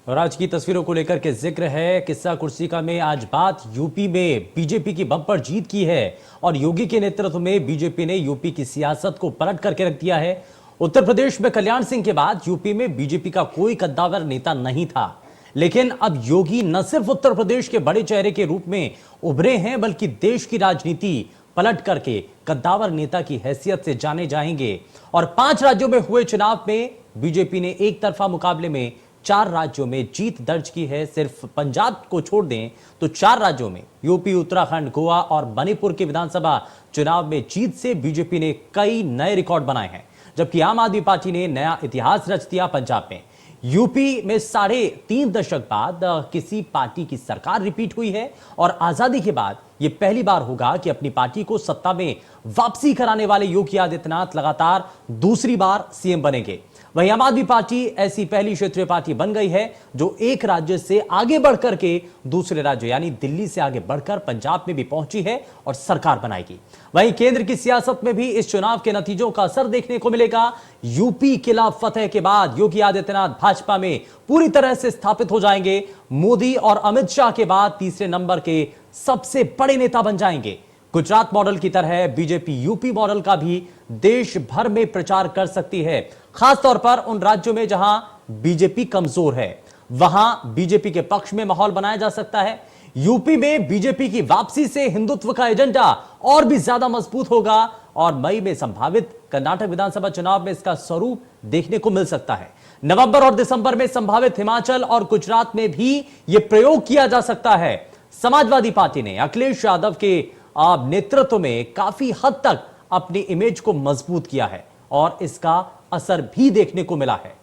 और आज की तस्वीरों को लेकर के जिक्र है किस्सा कुर्सी का में आज बात यूपी में बीजेपी की बम्पर जीत की है और योगी के नेतृत्व में बीजेपी ने यूपी की सियासत को पलट करके रख दिया है। उत्तर प्रदेश में कल्याण सिंह के बाद यूपी में बीजेपी का कोई कद्दावर नेता नहीं था, लेकिन अब योगी न सिर्फ उत्तर प्रदेश के बड़े चेहरे के रूप में उभरे हैं बल्कि देश की राजनीति पलट करके कद्दावर नेता की हैसियत से जाने जाएंगे। और 5 राज्यों में हुए चुनाव में बीजेपी ने एक तरफा मुकाबले में 4 राज्यों में जीत दर्ज की है। सिर्फ पंजाब को छोड़ दें तो 4 राज्यों में यूपी, उत्तराखंड, गोवा और मणिपुर के विधानसभा चुनाव में जीत से बीजेपी ने कई नए रिकॉर्ड बनाए हैं, जबकि आम आदमी पार्टी ने नया इतिहास रच दिया। पंजाब में यूपी में 3.5 दशक बाद किसी पार्टी की सरकार रिपीट हुई है और आजादी के बाद यह पहली बार होगा कि अपनी पार्टी को सत्ता में वापसी कराने वाले योगी आदित्यनाथ लगातार दूसरी बार सीएम बनेंगे। वहीं आम आदमी पार्टी ऐसी पहली क्षेत्रीय पार्टी बन गई है जो एक राज्य से आगे बढ़कर के दूसरे राज्य यानी दिल्ली से आगे बढ़कर पंजाब में भी पहुंची है और सरकार बनाएगी। वहीं केंद्र की सियासत में भी इस चुनाव के नतीजों का असर देखने को मिलेगा। यूपी किला फतेह के बाद योगी आदित्यनाथ भाजपा में पूरी तरह से स्थापित हो जाएंगे। मोदी और अमित शाह के बाद तीसरे नंबर के सबसे बड़े नेता बन जाएंगे। गुजरात मॉडल की तरह बीजेपी यूपी मॉडल का भी देश भर में प्रचार कर सकती है, खासतौर पर उन राज्यों में जहां बीजेपी कमजोर है, वहां बीजेपी के पक्ष में माहौल बनाया जा सकता है। यूपी में बीजेपी की वापसी से हिंदुत्व का एजेंडा और भी ज्यादा मजबूत होगा और मई में संभावित कर्नाटक विधानसभा चुनाव में इसका स्वरूप देखने को मिल सकता है। नवंबर और दिसंबर में संभावित हिमाचल और गुजरात में भी यह प्रयोग किया जा सकता है। समाजवादी पार्टी ने अखिलेश यादव के नेतृत्व में काफी हद तक अपनी इमेज को मजबूत किया है और इसका असर भी देखने को मिला है।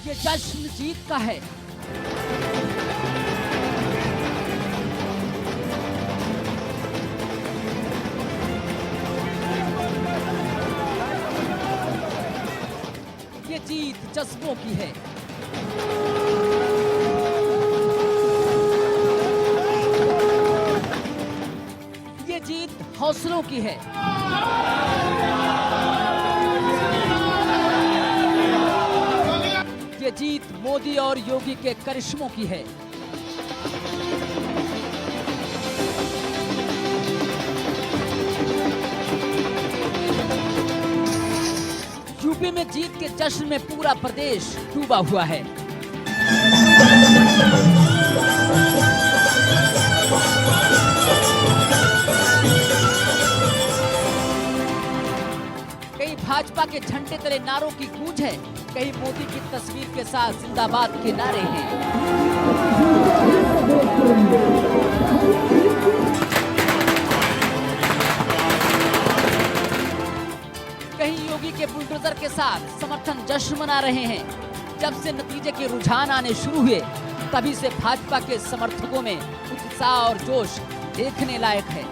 ये जश्न जीत का है। ये जीत जज्बों की है। ये जीत हौसलों की है। ये जीत मोदी और योगी के करिश्मों की है। यूपी में जीत के जश्न में पूरा प्रदेश डूबा हुआ है। कहीं भाजपा के झंडे तले नारों की गूंज है, कहीं मोदी की तस्वीर के साथ जिंदाबाद के नारे हैं। कहीं योगी के बुलडोजर के साथ समर्थन जश्न मना रहे हैं। जब से नतीजे के रुझान आने शुरू हुए तभी से भाजपा के समर्थकों में उत्साह और जोश देखने लायक है।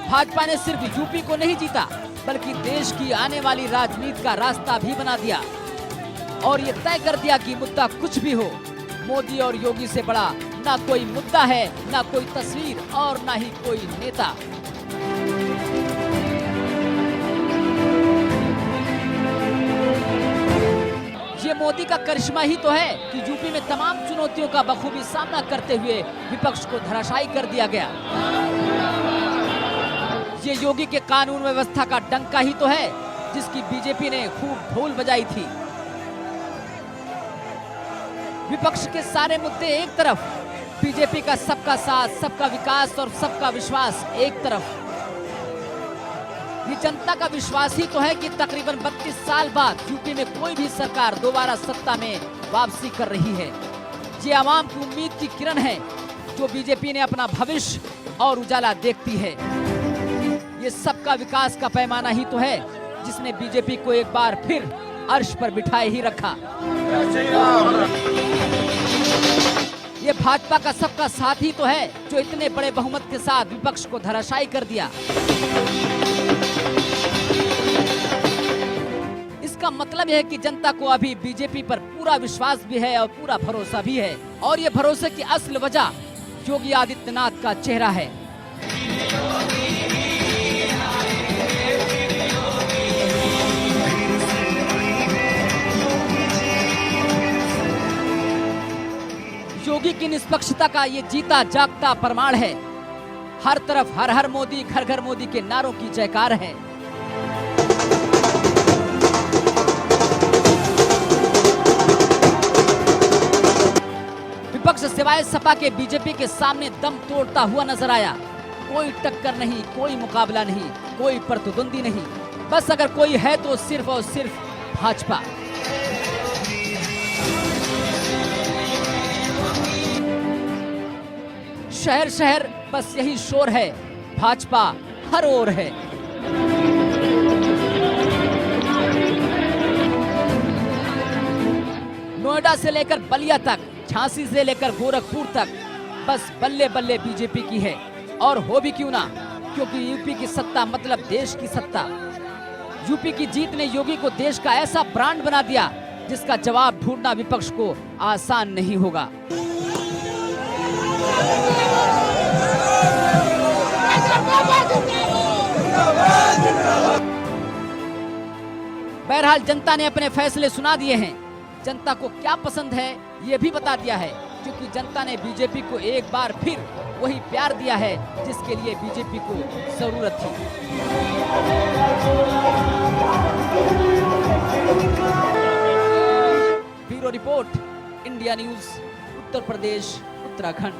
भाजपा ने सिर्फ यूपी को नहीं जीता बल्कि देश की आने वाली राजनीति का रास्ता भी बना दिया और ये तय कर दिया कि मुद्दा कुछ भी हो, मोदी और योगी से बड़ा ना कोई मुद्दा है, ना कोई तस्वीर और ना ही कोई नेता। ये मोदी का करिश्मा ही तो है कि यूपी में तमाम चुनौतियों का बखूबी सामना करते हुए विपक्ष को धराशायी कर दिया गया। ये योगी के कानून व्यवस्था का डंका ही तो है जिसकी बीजेपी ने खूब ढोल बजाई थी। विपक्ष के सारे मुद्दे एक तरफ, बीजेपी का सबका साथ, सबका विकास और सबका विश्वास एक तरफ। ये जनता का विश्वास ही तो है कि तकरीबन 32 साल बाद यूपी में कोई भी सरकार दोबारा सत्ता में वापसी कर रही है। ये आवाम की उम्मीद की किरण है जो बीजेपी ने अपना भविष्य और उजाला देखती है। ये सबका विकास का पैमाना ही तो है जिसने बीजेपी को एक बार फिर अर्श पर बिठाए ही रखा। ये भाजपा का सबका साथ ही तो है जो इतने बड़े बहुमत के साथ विपक्ष को धराशायी कर दिया। इसका मतलब यह है कि जनता को अभी बीजेपी पर पूरा विश्वास भी है और पूरा भरोसा भी है, और ये भरोसे की असल वजह योगी आदित्यनाथ का चेहरा है। योगी की निष्पक्षता का ये जीता जागता प्रमाण है। हर तरफ हर हर मोदी, घर घर मोदी के नारों की जयकार है। विपक्ष सिवाय सपा के बीजेपी के सामने दम तोड़ता हुआ नजर आया। कोई टक्कर नहीं, कोई मुकाबला नहीं, कोई प्रतिद्वंदी नहीं, बस अगर कोई है तो सिर्फ और सिर्फ भाजपा। शहर शहर बस यही शोर है, भाजपा हर ओर है। नोएडा से लेकर बलिया तक, झांसी से लेकर गोरखपुर तक, बस बल्ले बल्ले बीजेपी की है। और हो भी क्यों ना, क्योंकि यूपी की सत्ता मतलब देश की सत्ता। यूपी की जीत ने योगी को देश का ऐसा ब्रांड बना दिया जिसका जवाब ढूंढना विपक्ष को आसान नहीं होगा। बहरहाल जनता ने अपने फैसले सुना दिए हैं। जनता को क्या पसंद है ये भी बता दिया है, क्योंकि जनता ने बीजेपी को एक बार फिर वही प्यार दिया है जिसके लिए बीजेपी को जरूरत थी। Bureau report, India news, Uttar Pradesh, Uttarakhand.